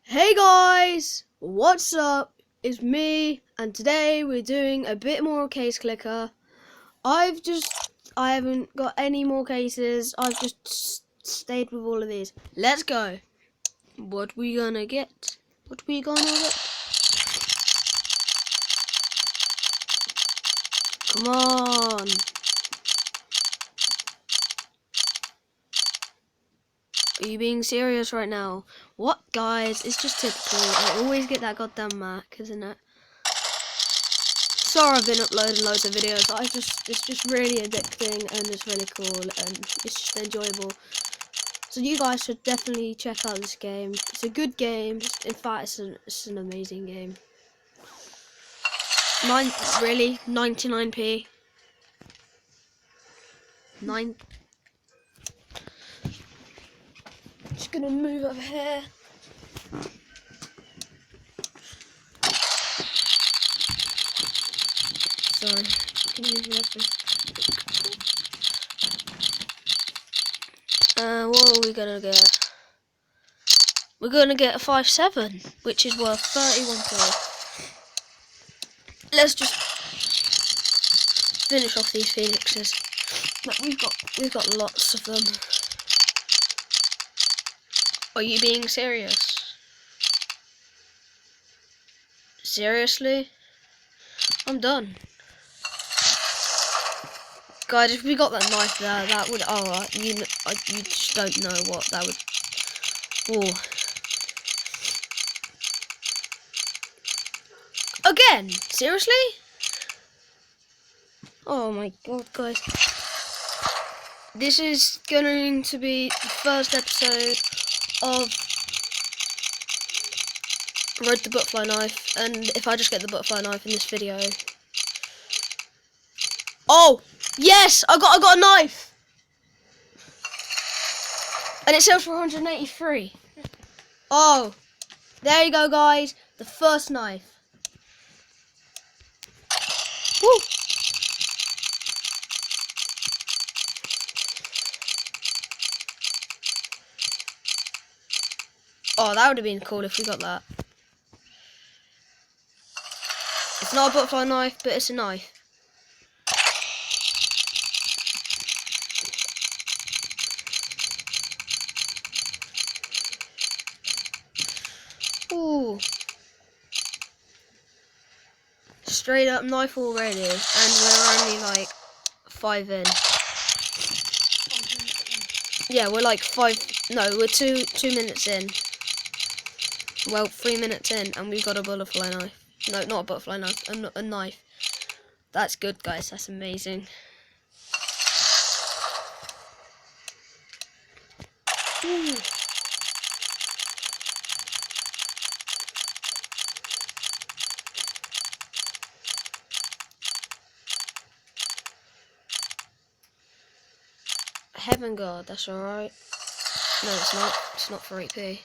Hey guys, what's up? It's me, and today we're doing a bit more case clicker. I haven't got any more cases. I've just stayed with all of these. Let's go. What we gonna get? What we gonna get? Come on. Are you being serious right now? What, guys? It's just typical. I always get that goddamn mark, isn't it? Sorry, I've been uploading loads of videos. It's just really addicting and it's really cool and it's just enjoyable. So you guys should definitely check out this game. It's a good game. In fact, it's an amazing game. Really 99p. Just gonna move over here. Sorry. Can you move over? What are we gonna get? We're gonna get a 5.7, which is worth 31p. Let's just finish off these phoenixes. But we've got lots of them. Are you being serious? Seriously? I'm done. Guys, if we got that knife there, that would... Oh, you just don't know what that would... Oh. Again? Seriously? Oh my god, guys. This is going to be the first episode of Road to Butterfly Knife, and if I just get the butterfly knife in this video... Oh! Yes! I got a knife! And it sells for 183. Oh! There you go, guys. The first knife. Woo! Oh, that would have been cool if we got that. It's not a butterfly knife, but it's a knife. Ooh. Straight up knife already, and we're only like 5 in. Yeah, we're like 5. No, we're two minutes in. Well, 3 minutes in, and we've got a butterfly knife. No, not a butterfly knife, a knife. That's good, guys. That's amazing. Ooh. Heaven Guard, that's alright. No, it's not. It's not for 8p.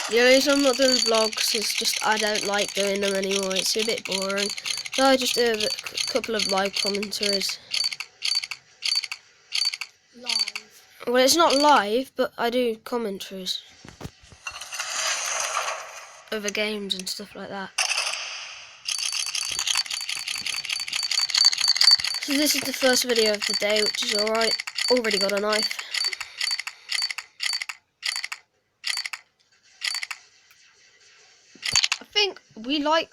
The only reason I'm not doing vlogs is just I don't like doing them anymore. It's a bit boring. So I just do a couple of live commentaries. Live. Well, it's not live, but I do commentaries over games and stuff like that. So this is the first video of the day, which is alright. Already got a knife.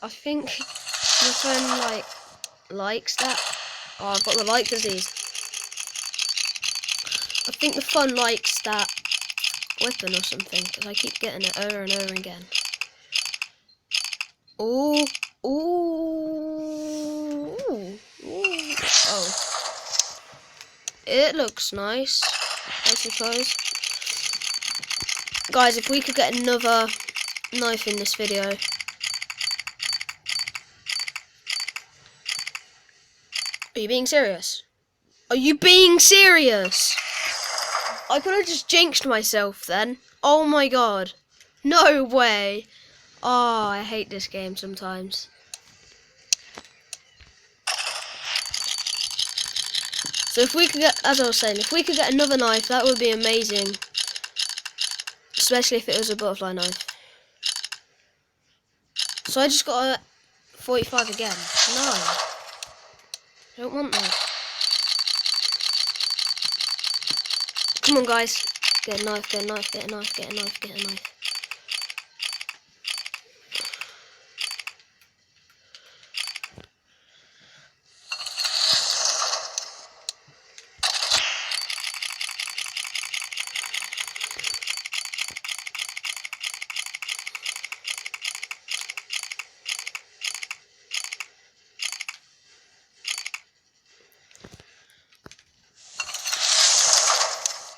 I think your friend likes that. Oh, I've got the like disease. I think the fun likes that weapon or something, because I keep getting it over and over again. Ooh, ooh, ooh, ooh. Oh. It looks nice, I suppose. Guys, if we could get another knife in this video. Are you being serious? Are you being serious? I could have just jinxed myself then. Oh my god. No way. Oh, I hate this game sometimes. So if we could get, as I was saying, if we could get another knife, that would be amazing. Especially if it was a butterfly knife. So I just got a 45 again. No. I don't want that. Come on, guys. Get a knife, get a knife, get a knife, get a knife, get a knife.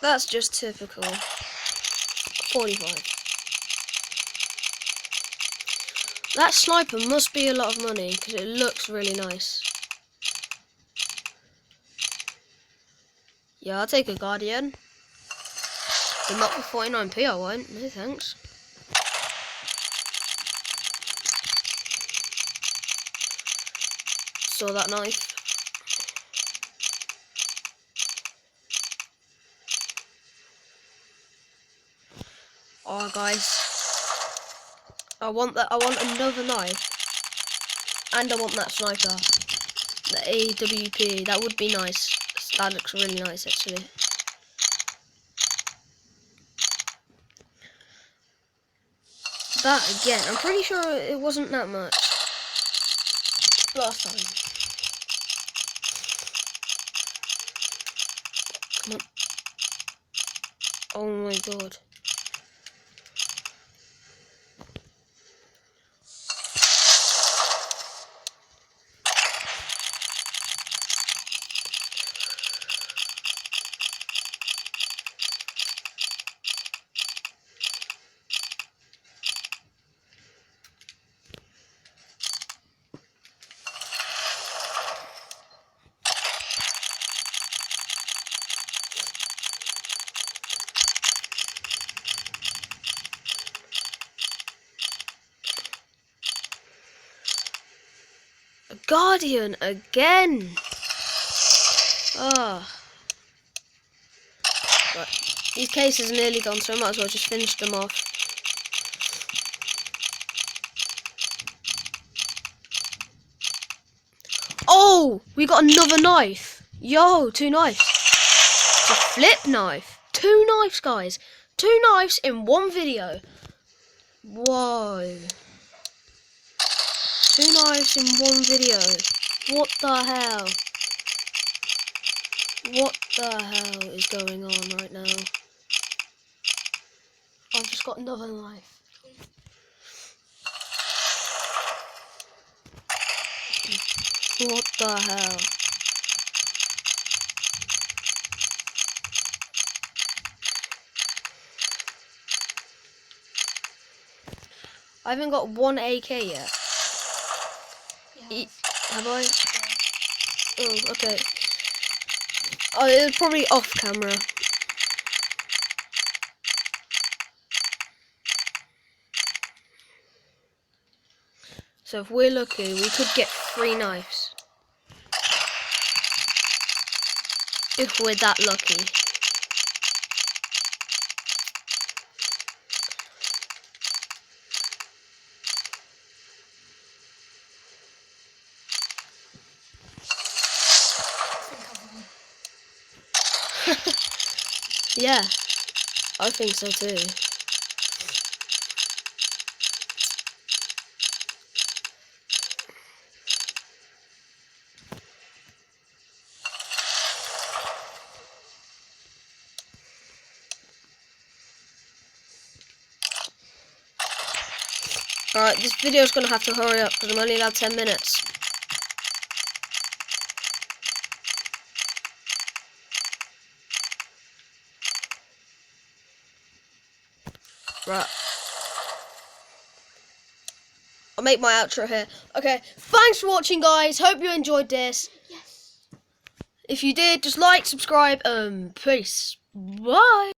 That's just typical. 45. That sniper must be a lot of money because it looks really nice. Yeah, I'll take a Guardian. But not for 49p, I won't. No thanks. Saw that knife. Oh, guys. I want that. I want another knife. And I want that sniper. The AWP. That would be nice. That looks really nice, actually. That again. I'm pretty sure it wasn't that much last time. Come on. Oh my god. A Guardian again. Ah. Right. These cases are nearly gone, so I might as well just finish them off. Oh, we got another knife. Yo, 2 knives. It's a flip knife. 2 knives, guys. 2 knives in one video. Whoa. 2 knives in one video. What the hell? What the hell is going on right now? I've just got another knife. What the hell? I haven't got 1 AK yet. Have I? Yeah. Oh, okay. Oh, it was probably off camera. So if we're lucky, we could get 3 knives. If we're that lucky. Yeah, I think so too. Alright, this video's gonna have to hurry up because I'm only allowed 10 minutes. Right. I'll make my outro here. Okay, thanks for watching, guys. Hope you enjoyed this. Yes. If you did, just like, subscribe, peace. Bye.